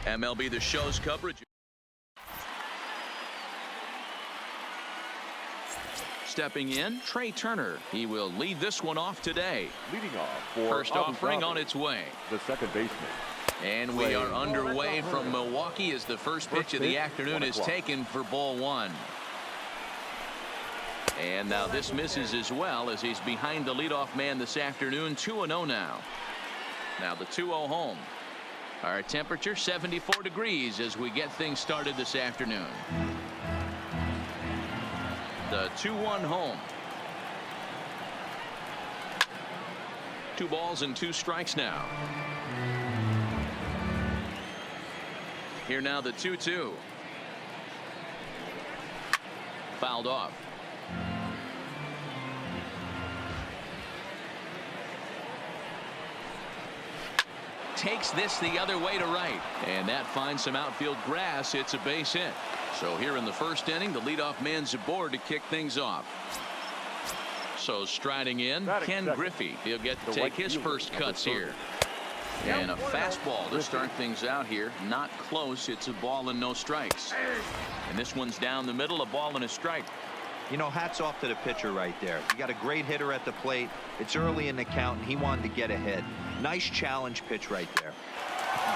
MLB The Show's coverage. Stepping in, Trey Turner. He will lead this one off today. Leading off for first offering on its way. The second baseman. And we are underway from Milwaukee as the first pitch of the afternoon is taken for ball one. And now this misses as well as he's behind the leadoff man this afternoon. 2-0 now. Now the 2-0 home. Our temperature 74 degrees as we get things started this afternoon. The 2-1 home. 2 balls and 2 strikes now. Here now the 2-2. Fouled off. Takes this the other way to right, and that finds some outfield grass. It's a base hit. So here in the first inning, the leadoff man's aboard to kick things off. So striding in, Ken Griffey. He'll get to take his first cuts here. And a fastball to start things out here. Not close. It's a ball and no strikes. And this one's down the middle, a ball and a strike. You know, hats off to the pitcher right there. You got a great hitter at the plate. It's early in the count, and he wanted to get ahead. Nice challenge pitch right there.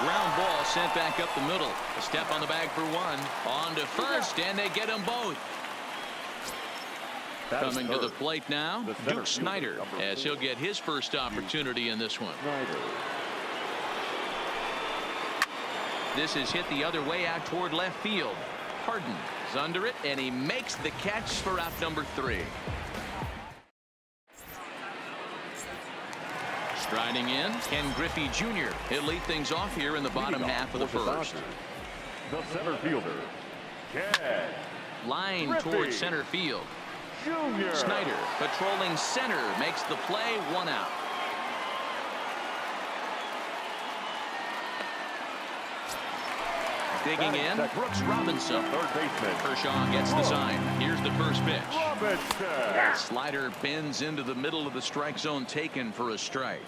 Ground ball sent back up the middle. A step on the bag for one. On to first, and they get them both. Coming to the plate now, Duke Snider, as he'll get his first opportunity in this one. This is hit the other way out toward left field. Harden is under it, and he makes the catch for out number 3. Striding in, Ken Griffey Jr. He'll lead things off here in the bottom half of the first. The center fielder, Ken Line Griffey towards center field. Jr. Snider patrolling center makes the play, 1 out. Digging in, Brooks Robinson. Third baseman, Kershaw gets the sign. Here's the first pitch. Robinson. Slider bends into the middle of the strike zone, taken for a strike.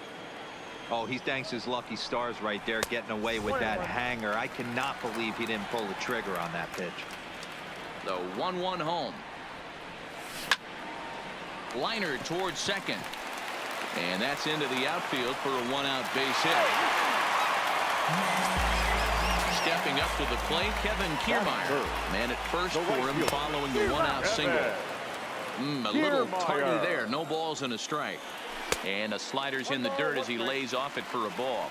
Oh, he thanks his lucky stars right there, getting away with that hanger. I cannot believe he didn't pull the trigger on that pitch. The 1-1 home. Liner towards second. And that's into the outfield for a 1-out base hit. Stepping up to the plate, Kevin Kiermaier. Man at first for him following the 1-out single. A little tardy there. No balls and a strike. And a slider's in the dirt as he lays off it for a ball.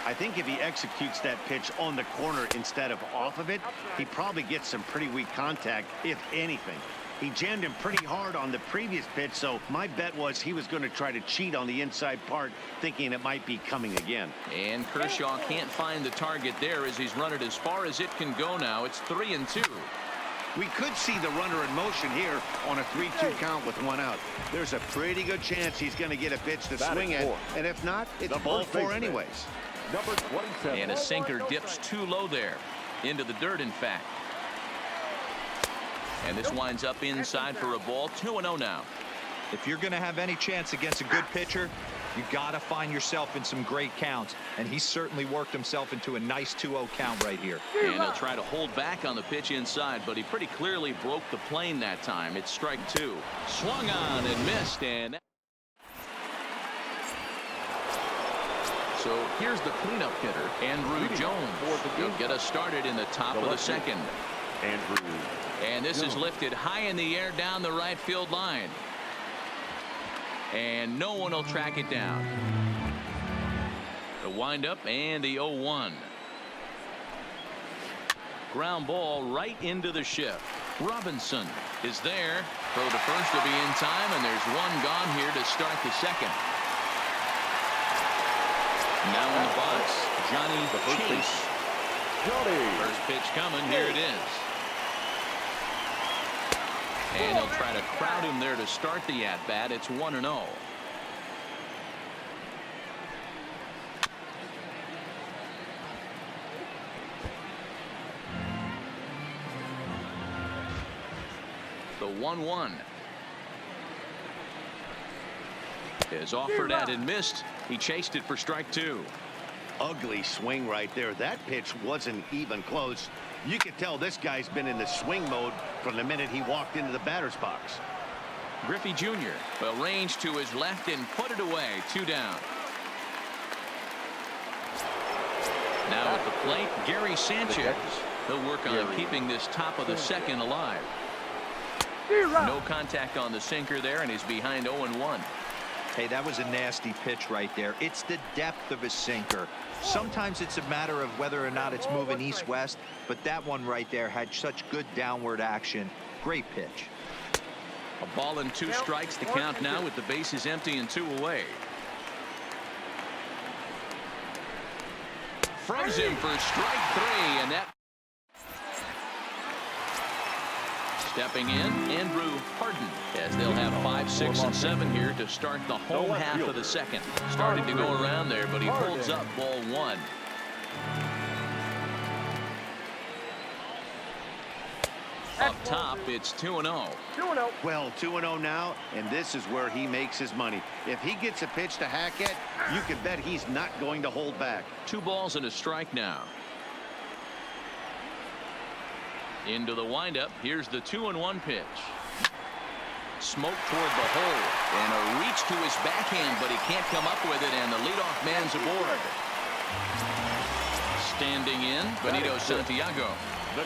I think if he executes that pitch on the corner instead of off of it, he probably gets some pretty weak contact, if anything. He jammed him pretty hard on the previous pitch, so my bet was he was going to try to cheat on the inside part, thinking it might be coming again. And Kershaw can't find the target there as he's run it as far as it can go now. It's 3-2. We could see the runner in motion here on a 3-2 count with 1 out. There's a pretty good chance he's going to get a pitch to swing at, and if not, it's ball 4 anyways. Number 27. And a sinker dips too low there. Into the dirt, in fact. And this winds up inside for a ball. 2-0 now. If you're going to have any chance against a good pitcher, you got to find yourself in some great counts. And he certainly worked himself into a nice 2-0 count right here. And he'll try to hold back on the pitch inside, but he pretty clearly broke the plane that time. It's strike 2. Swung on and missed. And so here's the cleanup hitter, Andrew Jones. He'll get us started in the top of the second. Andrew. And this is lifted high in the air down the right field line. And no one will track it down. The windup and the 0-1. Ground ball right into the shift. Robinson is there. Throw to first will be in time, and there's one gone here to start the second. Now in the box, Johnny Chase. First pitch coming. Here it is. And he'll try to crowd him there to start the at-bat. It's 1-0. The 1-1 is offered at and missed. He chased it for strike 2. ugly swing right there. That pitch wasn't even close. You could tell this guy's been in the swing mode from the minute he walked into the batter's box. Griffey Jr. will range to his left and put it away. 2 down. Now at the plate, Gary Sanchez. He'll work on keeping this top of the second alive. No contact on the sinker there, and he's behind 0-1. Hey, that was a nasty pitch right there. It's the depth of his sinker. Sometimes it's a matter of whether or not it's moving east-west, but that one right there had such good downward action. Great pitch. A ball and 2 strikes to count now with the bases empty and 2 away. Froze him for strike 3, and that. Stepping in, Andrew Harden, as they'll have 5, 6, and 7 here to start the home half of the second. Started to go around there, but he holds up ball 1. Up top, it's 2-0. Well, 2-0 now, and this is where he makes his money. If he gets a pitch to hack at, you can bet he's not going to hold back. 2 balls and a strike now. Into the windup. Here's the 2-1 pitch. Smoke toward the hole, and a reach to his backhand, but he can't come up with it, and the leadoff man's aboard. Standing in, Benito Santiago.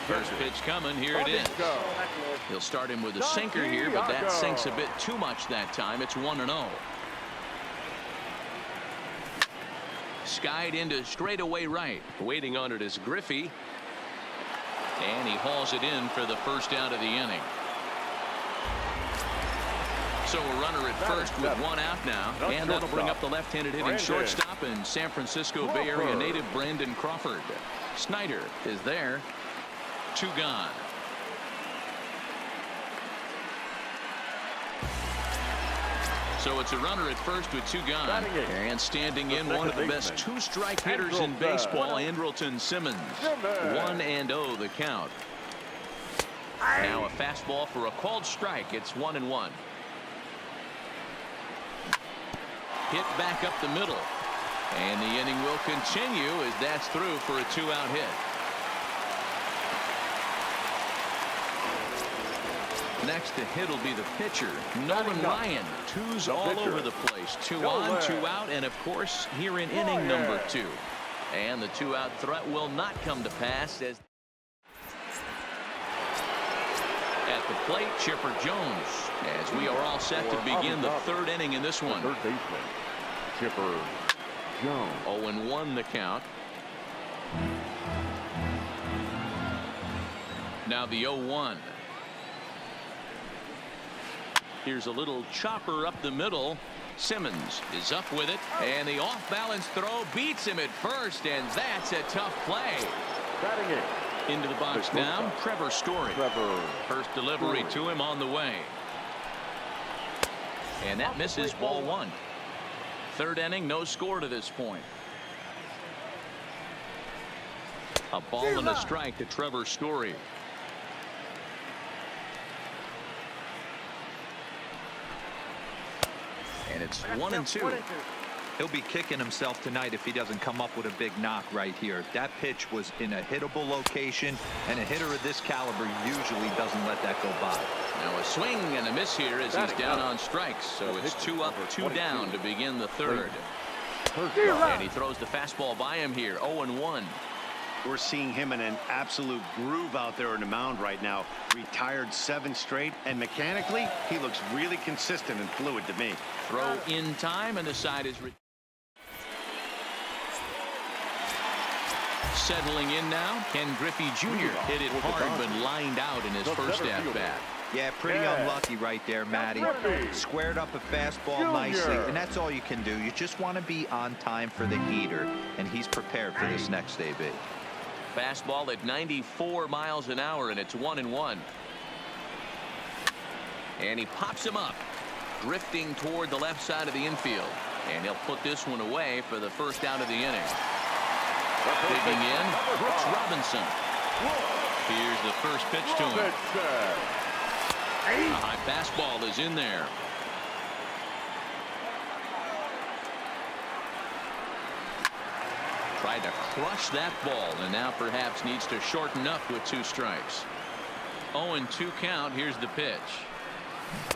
First pitch coming. Here it is. He'll start him with a sinker here, but that sinks a bit too much that time. It's 1-0. Skied into straightaway right. Waiting on it is Griffey. And he hauls it in for the first out of the inning. So a runner at first with 1 out now. And that'll bring up the left-handed hitting shortstop and San Francisco Bay Area native Brandon Crawford. Snyder is there. 2 gone. So it's a runner at first with 2 gone. And standing in, one of the best 2-strike hitters in baseball, Andrelton Simmons. 1-0 the count. Now a fastball for a called strike. It's 1-1. Hit back up the middle. And the inning will continue as that's through for a 2-out hit. Next to hit will be the pitcher, Nolan Ryan. 2s all over the place. 2 on, 2 out, and of course here in inning number 2. And the 2-out threat will not come to pass as at the plate, Chipper Jones, as we are all set to begin the 3rd inning in this one. Third baseman, Chipper Jones. 0-1 the count. Now the 0-1. Here's a little chopper up the middle. Simmons is up with it, and the off-balance throw beats him at first, and that's a tough play. Batting in. Into the box now, Trevor Story. First delivery to him on the way. And that misses, ball 1. 3rd inning, no score to this point. A ball and a strike to Trevor Story. And it's 1-2. He'll be kicking himself tonight if he doesn't come up with a big knock right here. That pitch was in a hittable location, and a hitter of this caliber usually doesn't let that go by. Now a swing and a miss here as he's down on strikes. So it's 2 up, 2 down to begin the 3rd. And he throws the fastball by him here. 0-1. We're seeing him in an absolute groove out there on the mound right now. Retired 7 straight, and mechanically, he looks really consistent and fluid to me. Throw in time, and the side is settling in now. Ken Griffey Jr. hit it hard, but lined out in his first at-bat. Yeah, pretty unlucky right there, Matty. Squared up a fastball nicely, and that's all you can do. You just want to be on time for the heater, and he's prepared for this next AB. Fastball at 94 miles an hour, and it's 1-1. And he pops him up, drifting toward the left side of the infield. And he'll put this one away for the first out of the inning. Digging in, Brooks Robinson. Here's the first pitch to him. A high fastball is in there. Tried to crush that ball, and now perhaps needs to shorten up with 2 strikes. 0-2 count. Here's the pitch.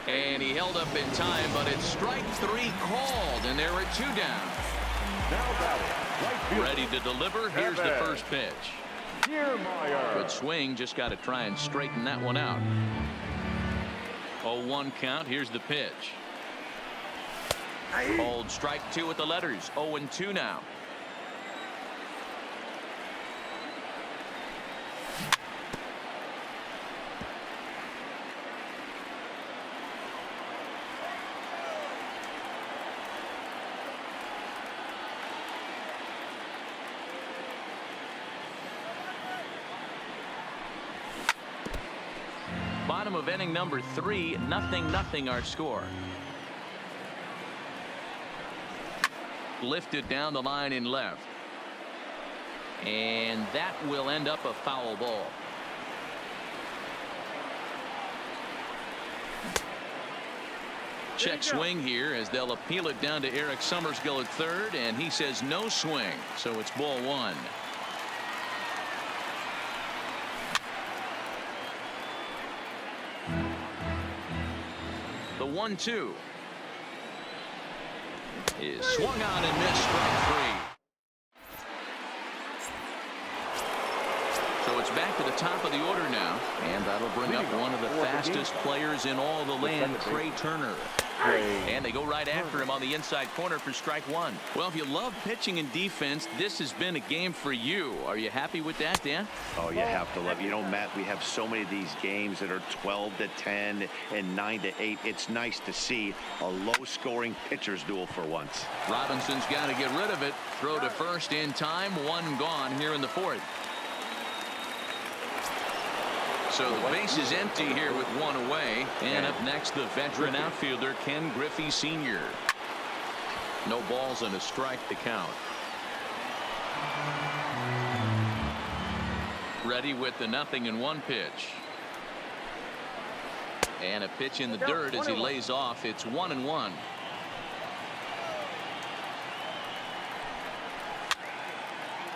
And he held up in time, but it's strike 3 called, and there are 2 down. Now batting, right field. Ready to deliver. Here's the first pitch. Kiermaier. Good swing. Just got to try and straighten that one out. 0-1 count. Here's the pitch. Hold strike 2 with the letters. 0-2 now. Bottom of inning number 3, 0-0 our score. Lifted down the line in left. And that will end up a foul ball. Check swing here as they'll appeal it down to Eric Summerskill at third, and he says no swing, so it's ball 1. The 1-2 is swung on and missed, strike 3. So it's back to the top of the order now, and that'll bring up one of the fastest players in all the land, Trey Turner. And they go right after him on the inside corner for strike 1. Well, if you love pitching and defense, this has been a game for you. Are you happy with that, Dan? Oh, you have to love it. You know, Matt, we have so many of these games that are 12-10 and 9-8. It's nice to see a low-scoring pitcher's duel for once. Robinson's got to get rid of it. Throw to first in time. 1 gone here in the 4th. So the base is empty here with 1 away. And up next, the veteran outfielder, Ken Griffey Sr. No balls and a strike to count. Ready with the 0-1 pitch. And a pitch in the dirt as he lays off. It's 1-1.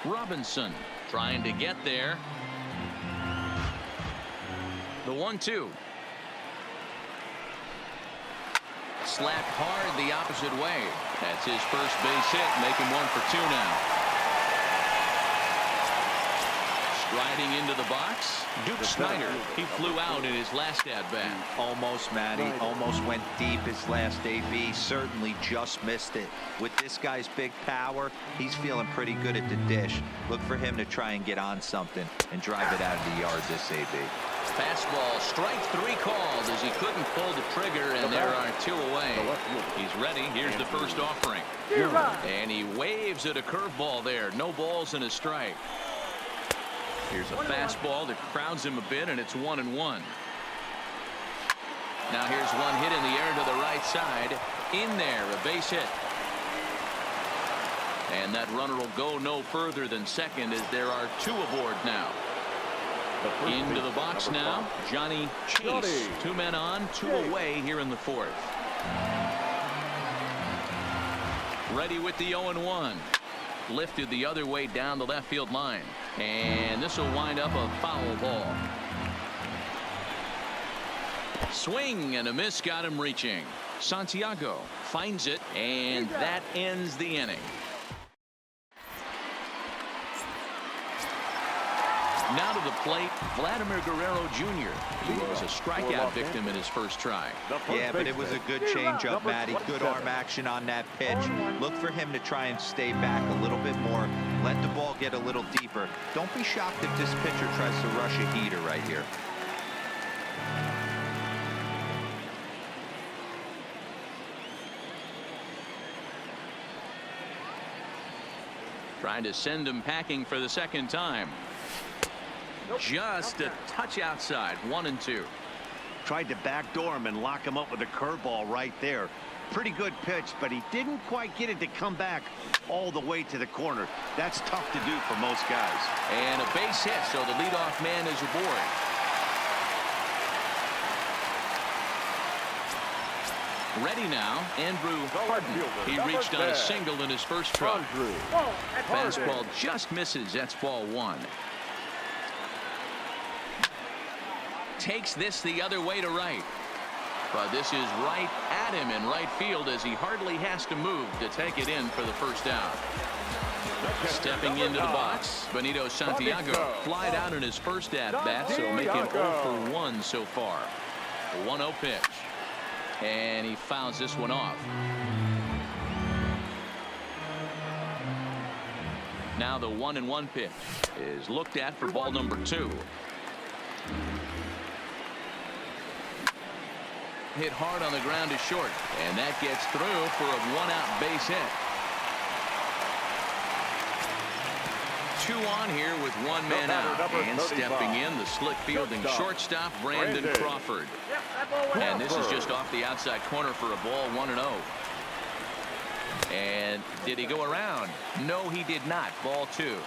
Robinson trying to get there. The 1-2. Slapped hard the opposite way. That's his first base hit, making 1 for 2 now. Striding into the box, Duke Snider. He flew out in his last at-bat. Almost, Matty. Almost went deep his last AB. Certainly just missed it. With this guy's big power, he's feeling pretty good at the dish. Look for him to try and get on something and drive it out of the yard this AB. Fastball, strike 3 called as he couldn't pull the trigger, and there are 2 away. He's ready. Here's the first offering. And he waves at a curveball there. No balls and a strike. Here's a fastball that crowds him a bit, and it's 1-1. Now here's one hit in the air to the right side. In there, a base hit. And that runner will go no further than second as there are 2 aboard now. Into the box now, Johnny Chase. 2 men on, 2 away here in the 4th. Ready with the 0-1. Lifted the other way down the left field line. And this will wind up a foul ball. Swing and a miss got him reaching. Santiago finds it, and that ends the inning. Now to the plate, Vladimir Guerrero Jr. He was a strikeout victim in his first try. Yeah, but it was a good changeup, Matty. Good arm action on that pitch. Look for him to try and stay back a little bit more. Let the ball get a little deeper. Don't be shocked if this pitcher tries to rush a heater right here. Trying to send him packing for the second time. Just a touch outside. 1-2. Tried to backdoor him and lock him up with a curveball right there. Pretty good pitch, but he didn't quite get it to come back all the way to the corner. That's tough to do for most guys. And a base hit, so the leadoff man is aboard. Ready now, Andrew Harden. He reached on a single in his first try. Andrew Fastball just misses. That's ball one. Takes this the other way to right. But this is right at him in right field as he hardly has to move to take it in for the first out. Stepping into the box, Benito Santiago flied out in his first at-bat, so making 0 for 1 so far. 1-0 pitch. And he fouls this one off. Now the 1-1 pitch is looked at for ball number 2. Hit hard on the ground to short, and that gets through for a 1-out base hit. 2 on here with 1 man out, and stepping in, the slick fielding shortstop Brandon Crawford. And this is just off the outside corner for a ball, 1-0. And did he go around? No, he did not. Ball 2.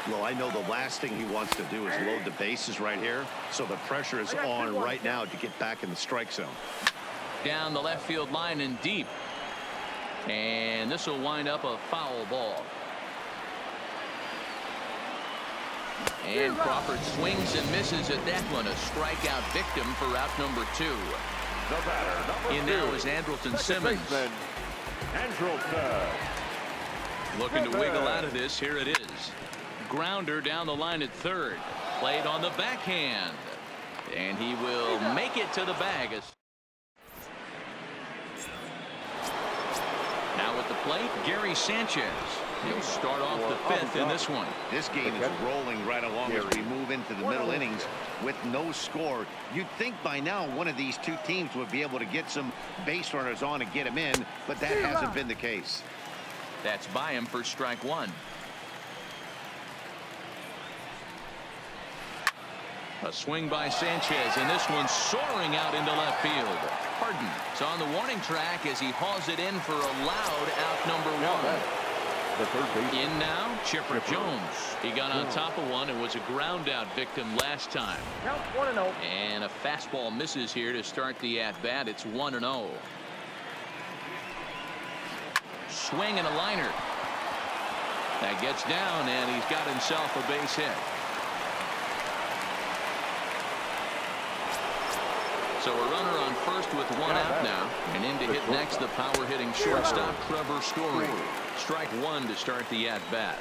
Well, I know the last thing he wants to do is load the bases right here, so the pressure is on right now to get back in the strike zone. Down the left field line and deep. And this will wind up a foul ball. And Crawford swings and misses at that one. A strikeout victim for out number 2. The batter, In now is Andrelton Simmons. Andrelton. Looking to wiggle out of this. Here it is. Grounder down the line at third. Played on the backhand. And he will make it to the bag. Now at the plate, Gary Sanchez. He'll start off the 5th in this one. This game is rolling right along as we move into the middle innings with no score. You'd think by now one of these two teams would be able to get some base runners on and get them in, but that hasn't been the case. That's by him for strike 1. A swing by Sanchez, and this one's soaring out into left field. Harden is on the warning track as he hauls it in for a loud out number 1. The third base. In now, Chipper Jones. He got on top of one and was a ground out victim last time. Count 1-0. And a fastball misses here to start the at bat. It's 1-0. Swing and a liner. That gets down, and he's got himself a base hit. So a runner on first with 1 out now, and in to hit next the power hitting shortstop Trevor Story. Strike 1 to start the at bat.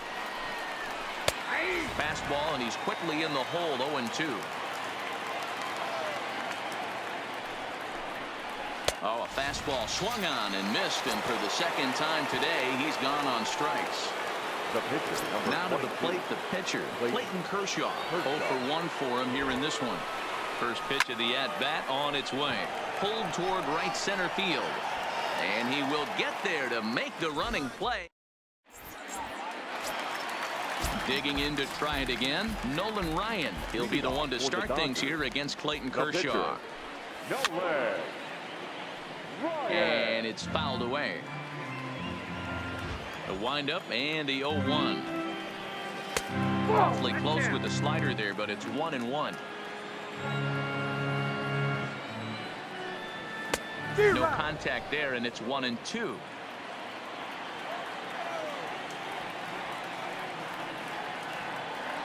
Fastball, and he's quickly in the hole. 0-2. Oh, a fastball swung on and missed, and for the second time today he's gone on strikes. The pitcher. Now to the plate, the pitcher Clayton Kershaw. 0 for 1 for him here in this one. First pitch of the at bat on its way. Pulled toward right center field. And he will get there to make the running play. Digging in to try it again, Nolan Ryan. He'll be the one to start things here against Clayton Kershaw. Nolan Ryan. And it's fouled away. A windup and the 0-1. Awfully close with the slider there, but it's 1-1. No contact there, and it's 1-2.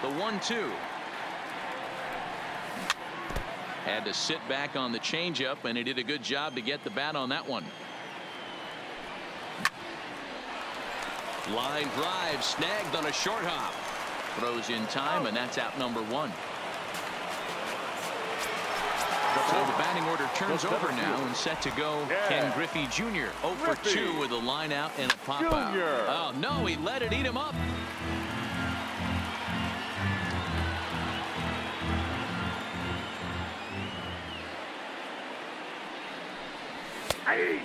The 1-2. Had to sit back on the changeup, and he did a good job to get the bat on that one. Line drive snagged on a short hop. Throws in time, and that's out number 1. So the batting order turns over now and set to go. Ken Griffey Jr. 0 for 2 with a line out and a pop out. Oh no, he let it eat him up.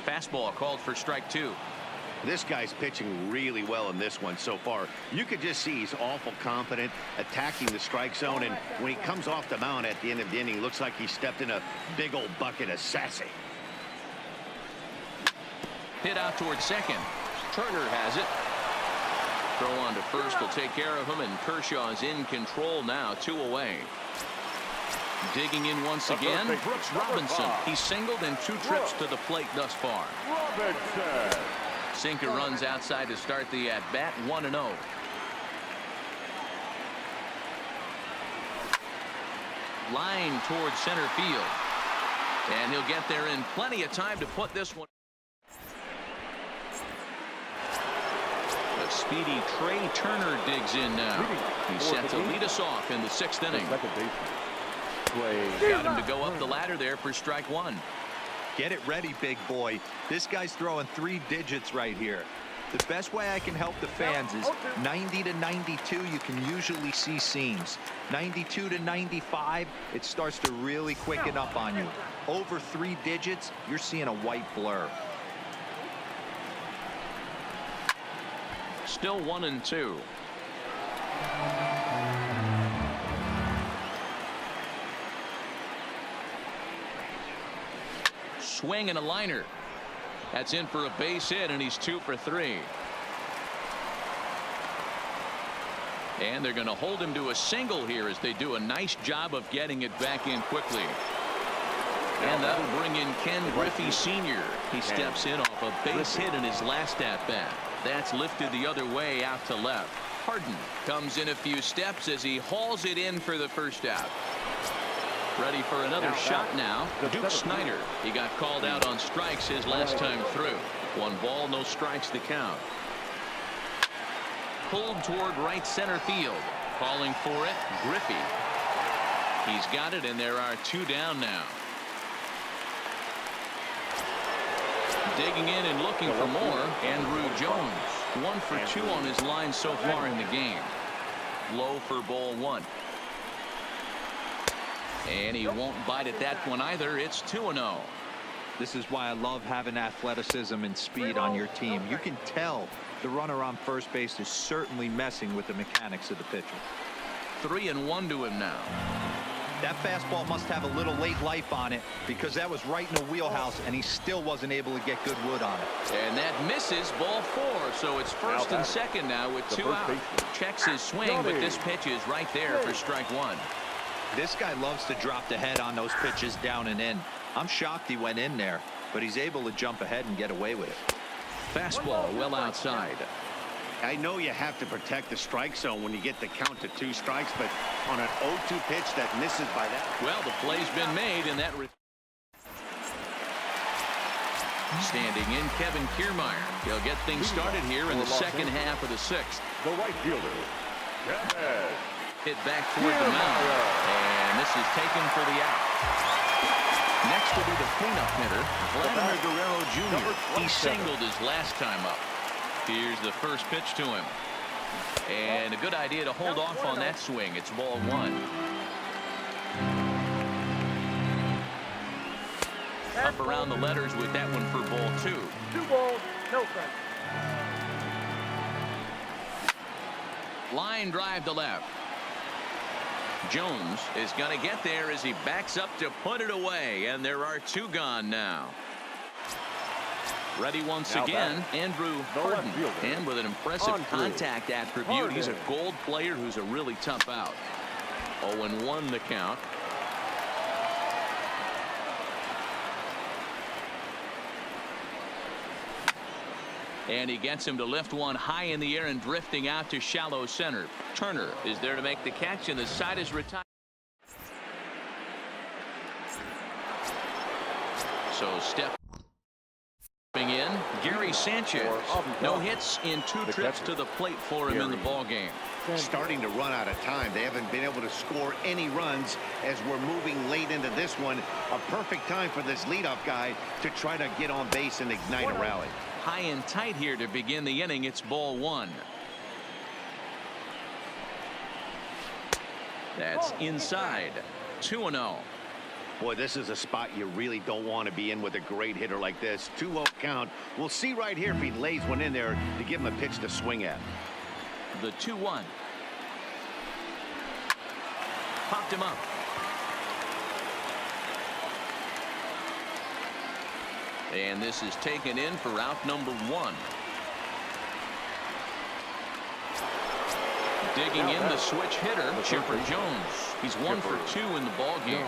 Fastball called for strike 2. This guy's pitching really well in this one so far. You could just see he's awful confident attacking the strike zone, and when he comes off the mound at the end of the inning, looks like he stepped in a big old bucket of sassy. Hit out towards second. Turner has it. Throw on to first will take care of him, and Kershaw is in control now, 2 away. Digging in once again, Brooks Robinson. He's singled in 2 trips to the plate thus far. Robinson. Sinker runs outside to start the at-bat, 1-0. Line towards center field. And he'll get there in plenty of time to put this one. The speedy Trey Turner digs in now. He's set to lead us off in the 6th inning. Got him to go up the ladder there for strike 1. Get it ready, big boy. This guy's throwing 3 digits right here. The best way I can help the fans is 90 to 92, you can usually see seams. 92 to 95, it starts to really quicken up on you. Over 3 digits, you're seeing a white blur. Still 1-2. Swing and a liner. That's in for a base hit, and he's 2 for 3. And they're going to hold him to a single here as they do a nice job of getting it back in quickly. And that'll bring in Ken Griffey Sr. He steps in off a base hit in his last at-bat. That's lifted the other way out to left. Harden comes in a few steps as he hauls it in for the first out. Ready for another shot now. Duke Snider. He got called out on strikes his last time through. 1 ball, no strikes to count. Pulled toward right center field. Calling for it, Griffey. He's got it, and there are 2 down now. Digging in and looking for more, Andrew Jones. 1 for 2 on his line so far in the game. Low for ball 1. And he won't bite at that one either. It's 2-0. This is why I love having athleticism and speed on your team. You can tell the runner on first base is certainly messing with the mechanics of the pitcher. 3-1 to him now. That fastball must have a little late life on it because that was right in the wheelhouse and he still wasn't able to get good wood on it. And that misses, ball 4. So it's first and second now with 2 out. Checks his swing, but this pitch is right there for strike 1. This guy loves to drop the head on those pitches down and in. I'm shocked he went in there, but he's able to jump ahead and get away with it. Fastball well outside. I know you have to protect the strike zone when you get the count to 2 strikes, but on an 0-2 pitch that misses by that. Well, the play's been made, and that. Standing in, Kevin Kiermaier. He'll get things started here in the second half of the 6th. The right fielder, Kevin. Hit back toward the mound, and this is taken for the out. Next will be the cleanup hitter, Vladimir Guerrero Jr. He singled his last time up. Here's the first pitch to him. And a good idea to hold off on that swing. It's ball 1. Up around the letters with that one for ball 2. 2 balls, no strikes. Line drive to left. Jones is going to get there as he backs up to put it away, and there are 2 gone now. Ready once again, Andrew Harden, and with an impressive contact attribute, he's a gold player who's a really tough out. 0-1 the count. And he gets him to lift one high in the air and drifting out to shallow center. Turner is there to make the catch, and the side is retired. So stepping in, Gary Sanchez. No hits in 2 trips to the plate for him in the ball game. Starting to run out of time. They haven't been able to score any runs as we're moving late into this one. A perfect time for this leadoff guy to try to get on base and ignite a rally. High and tight here to begin the inning. It's ball 1. That's inside. 2-0. Boy, this is a spot you really don't want to be in with a great hitter like this. 2-0 count. We'll see right here if he lays one in there to give him a pitch to swing at. The 2-1. Popped him up. And this is taken in for out number 1. Digging in the switch hitter, Chipper Jones. He's 1 for 2 in the ball game.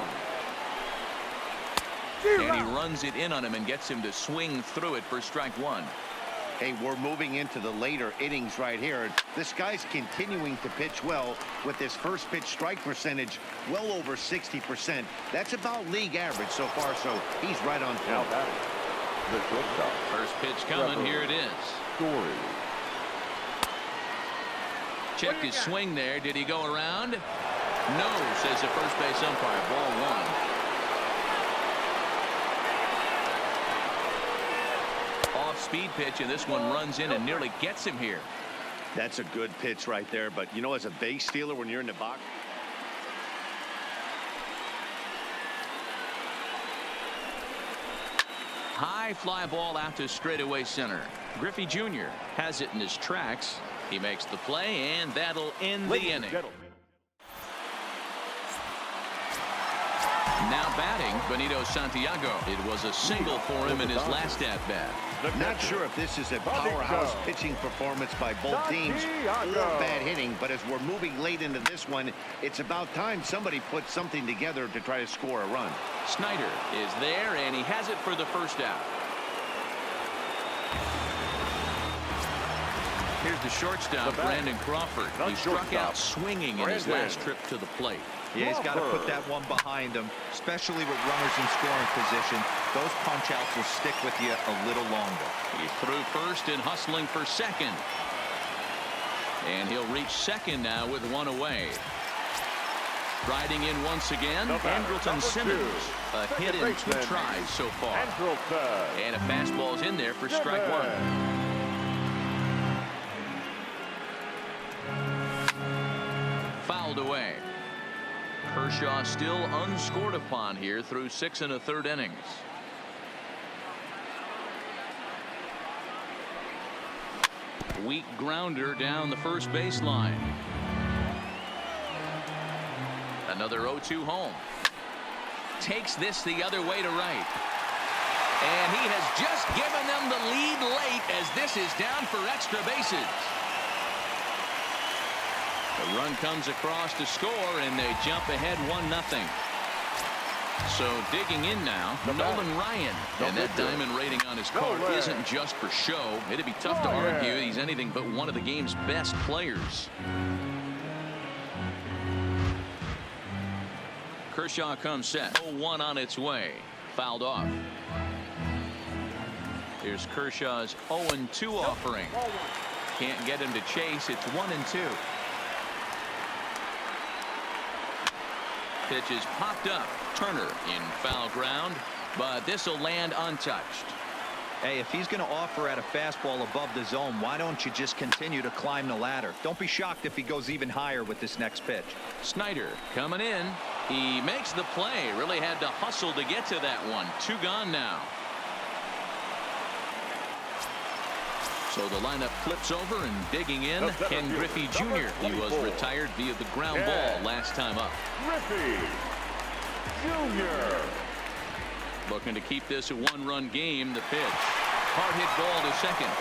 And he runs it in on him and gets him to swing through it for strike 1. Hey, we're moving into the later innings right here. This guy's continuing to pitch well with his first pitch strike percentage well over 60%. That's about league average so far, so he's right on Now point. batting, the shortstop, First pitch coming. Here it is. Story. Checked his swing there. Did he go around? No, says the first base umpire. Ball 1. Off-speed pitch, and this one runs in and nearly gets him here. That's a good pitch right there, but you know, as a base stealer, when you're in the box, High fly ball out to straightaway center. Griffey Jr. has it in his tracks. He makes the play, and that'll end the Ladies and inning. gentlemen, Now batting, Benito Santiago. It was a single for him in his last at-bat. not sure if this is a powerhouse pitching performance by both teams or bad hitting, but as we're moving late into this one, it's about time somebody put something together to try to score a run. Snyder is there, and he has it for the first out. Here's the shortstop, Brandon Crawford. He struck out swinging in his last trip to the plate. Yeah, he's got to put that one behind him, especially with runners in scoring position. Those punch-outs will stick with you a little longer. He threw first and hustling for second. And he'll reach second now with one away. Riding in once again, Andrelton Simmons. A hit in 2 tries so far. And a fastball's in there for strike 1. Fouled away. Kershaw still unscored upon here through 6 1/3 innings. Weak grounder down the first baseline. Another 0-2 home. Takes this the other way to right. And he has just given them the lead late as this is down for extra bases. The run comes across to score, and they jump ahead 1-0. So digging in now, Nolan Ryan. And that diamond rating on his card isn't just for show. It'd be tough to argue he's anything but one of the game's best players. Kershaw comes set. 0-1 on its way. Fouled off. Here's Kershaw's 0-2 offering. Can't get him to chase. It's 1-2. Pitch is popped up. Turner in foul ground, but this will land untouched. Hey, if he's going to offer at a fastball above the zone, why don't you just continue to climb the ladder? Don't be shocked if he goes even higher with this next pitch. Snyder coming in. He makes the play. Really had to hustle to get to that one. 2 gone now. So the lineup flips over, and digging in, Ken Griffey Jr. He was retired via the ground ball last time up. Griffey Jr. Looking to keep this a 1-run game. The pitch. Hard hit ball to second.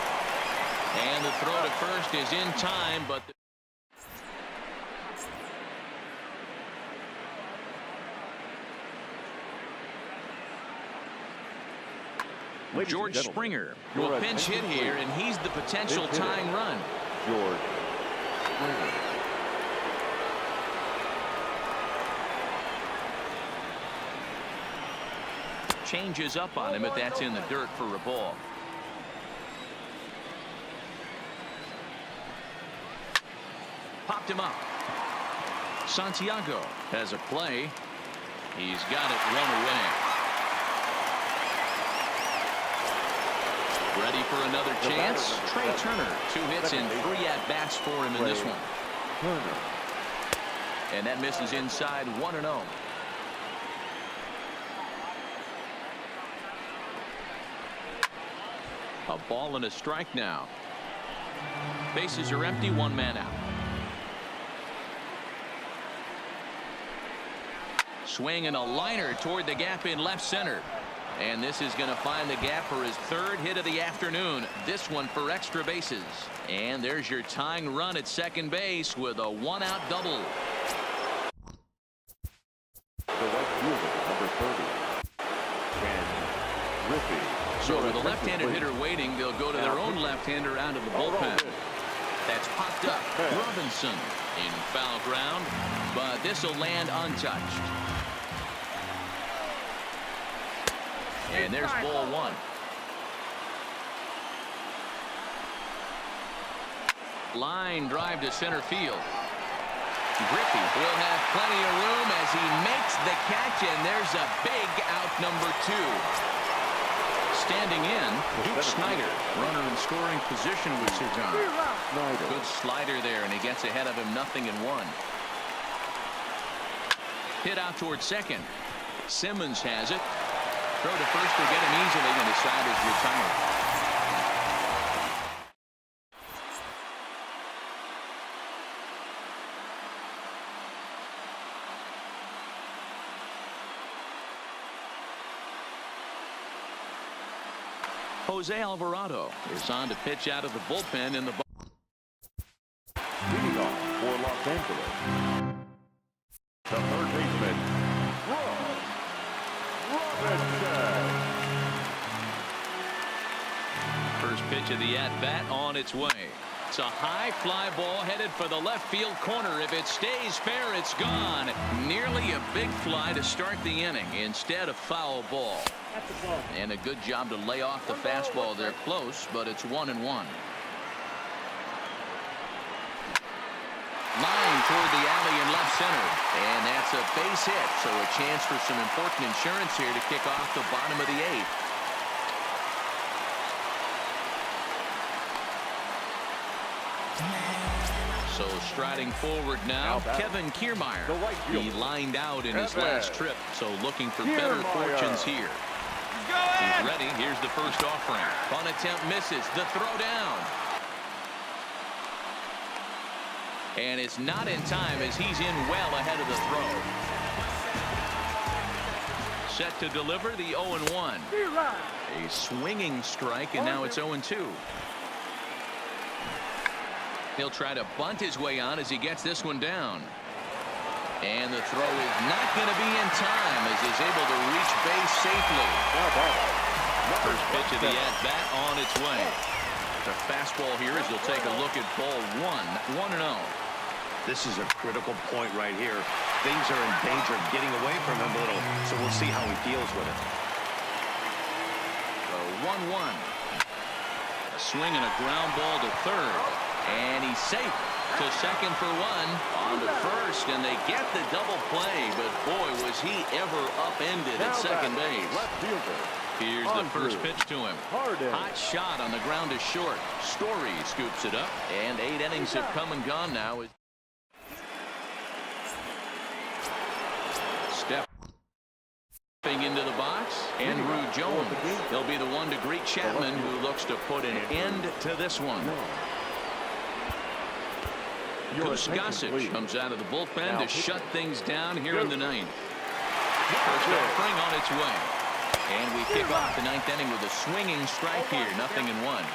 And the throw to first is in time, but George Springer will pinch hit here, and he's the potential tying run. George Springer. Changes up on him if that's in the dirt for a ball. Popped him up. Santiago has a play. He's got it 1 away. Ready for another chance. Trey Turner. 2 hits and 3 at-bats for him in this one. Turner. And that misses inside 1-0. A ball and a strike now. Bases are empty, 1 man out. Swing and a liner toward the gap in left center. And this is going to find the gap for his third hit of the afternoon. This one for extra bases. And there's your tying run at second base with a one-out double. The right fielder, number 30. Ken Griffey. So with a left-handed hitter waiting, they'll go to their own left-hander out of the bullpen. That's popped up. Robinson in foul ground, but this will land untouched. And there's ball one. Line drive to center field. Griffey will have plenty of room as he makes the catch, and there's a big out number 2. Standing in, Duke Snider. Runner in scoring position with Cigar. Good slider there, and he gets ahead of him, 0-1. Hit out towards second. Simmons has it. Throw to first will get him easily, and the side is retired. Jose Alvarado is on to pitch out of the bullpen in the Leading off for Los Angeles, the third baseman, Robinson. first pitch of the at-bat on its way. It's a high fly ball headed for the left field corner. If it stays fair, it's gone. Nearly a big fly to start the inning instead of foul ball. And a good job to lay off the fastball there close, but it's 1-1. Line toward the alley in left center, and that's a base hit, so a chance for some important insurance here to kick off the bottom of the 8th. So striding forward now, Kevin Kiermaier. He lined out in his last trip, so looking for better fortunes here. He's ready. Here's the first offering. Bunt attempt misses. The throw down. And it's not in time as he's in well ahead of the throw. Set to deliver the 0-1. A swinging strike, and now it's 0-2. He'll try to bunt his way on as he gets this one down. And the throw is not going to be in time as he's able to reach base safely. First pitch of the at-bat on its way. The fastball here as he'll take a look at ball 1, 1-0. This is a critical point right here. Things are in danger of getting away from him a little, so we'll see how he deals with it. So 1-1. A swing and a ground ball to third. And he's safe to second for 1. On to first, and they get the double play. But boy, was he ever upended at second base. Here's the first pitch to him. Hot shot on the ground to short. Story scoops it up, and 8 innings have come and gone now. Stepping into the box, Andrew Jones. He'll be the one to greet Chapman, who looks to put an end to this one. Goose Gossage comes out of the bullpen to shut things down here in the 9th. First offering on its way. And we kick off the 9th inning with a swinging strike here, 0-1.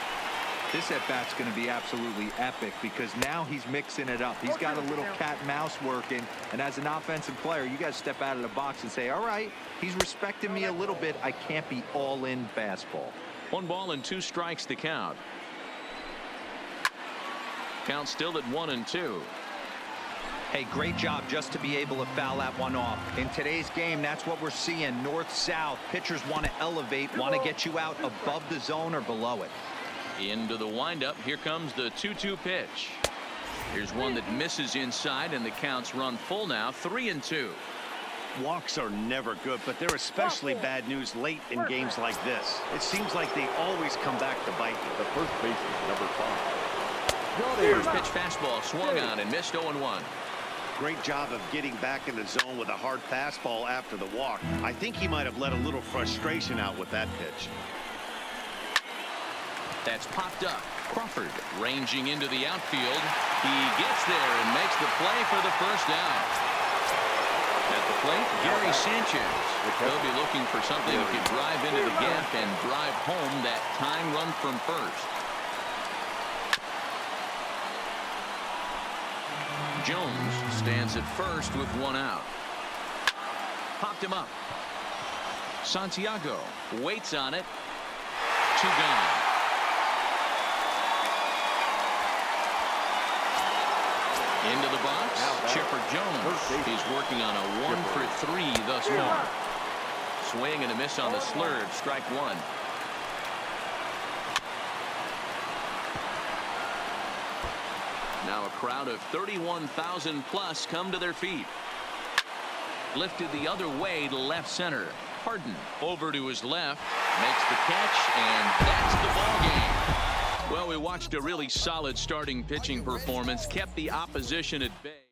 This at-bat's going to be absolutely epic because now he's mixing it up. He's got a little cat and mouse working, and as an offensive player, you got to step out of the box and say, all right, he's respecting me a little bit. I can't be all-in fastball. 1 ball and 2 strikes the count. Count still at 1-2. Hey, great job just to be able to foul that one off. In today's game, that's what we're seeing. North-south. Pitchers want to elevate, want to get you out above the zone or below it. Into the windup. Here comes the 2-2 pitch. Here's one that misses inside, and the count's run full now, 3-2. Walks are never good, but they're especially bad news late in games like this. It seems like they always come back to bite you. The first baseman, number 5. First pitch fastball swung on and missed 0-1. Great job of getting back in the zone with a hard fastball after the walk. I think he might have let a little frustration out with that pitch. That's popped up. Crawford ranging into the outfield. He gets there and makes the play for the first out. At the plate, Gary Sanchez. They'll be looking for something that can drive into the gap and drive home that tying run from first. Jones stands at first with one out. Popped him up. Santiago waits on it. 2 gone. Into the box, Chipper Jones. He's working on a 1-for-3 thus far. Swing and a miss on the slurve. Strike one. Now a crowd of 31,000 plus come to their feet. Lifted the other way to left center. Harden over to his left. Makes the catch, and that's the ball game. Well, we watched a really solid starting pitching performance. Kept the opposition at bay.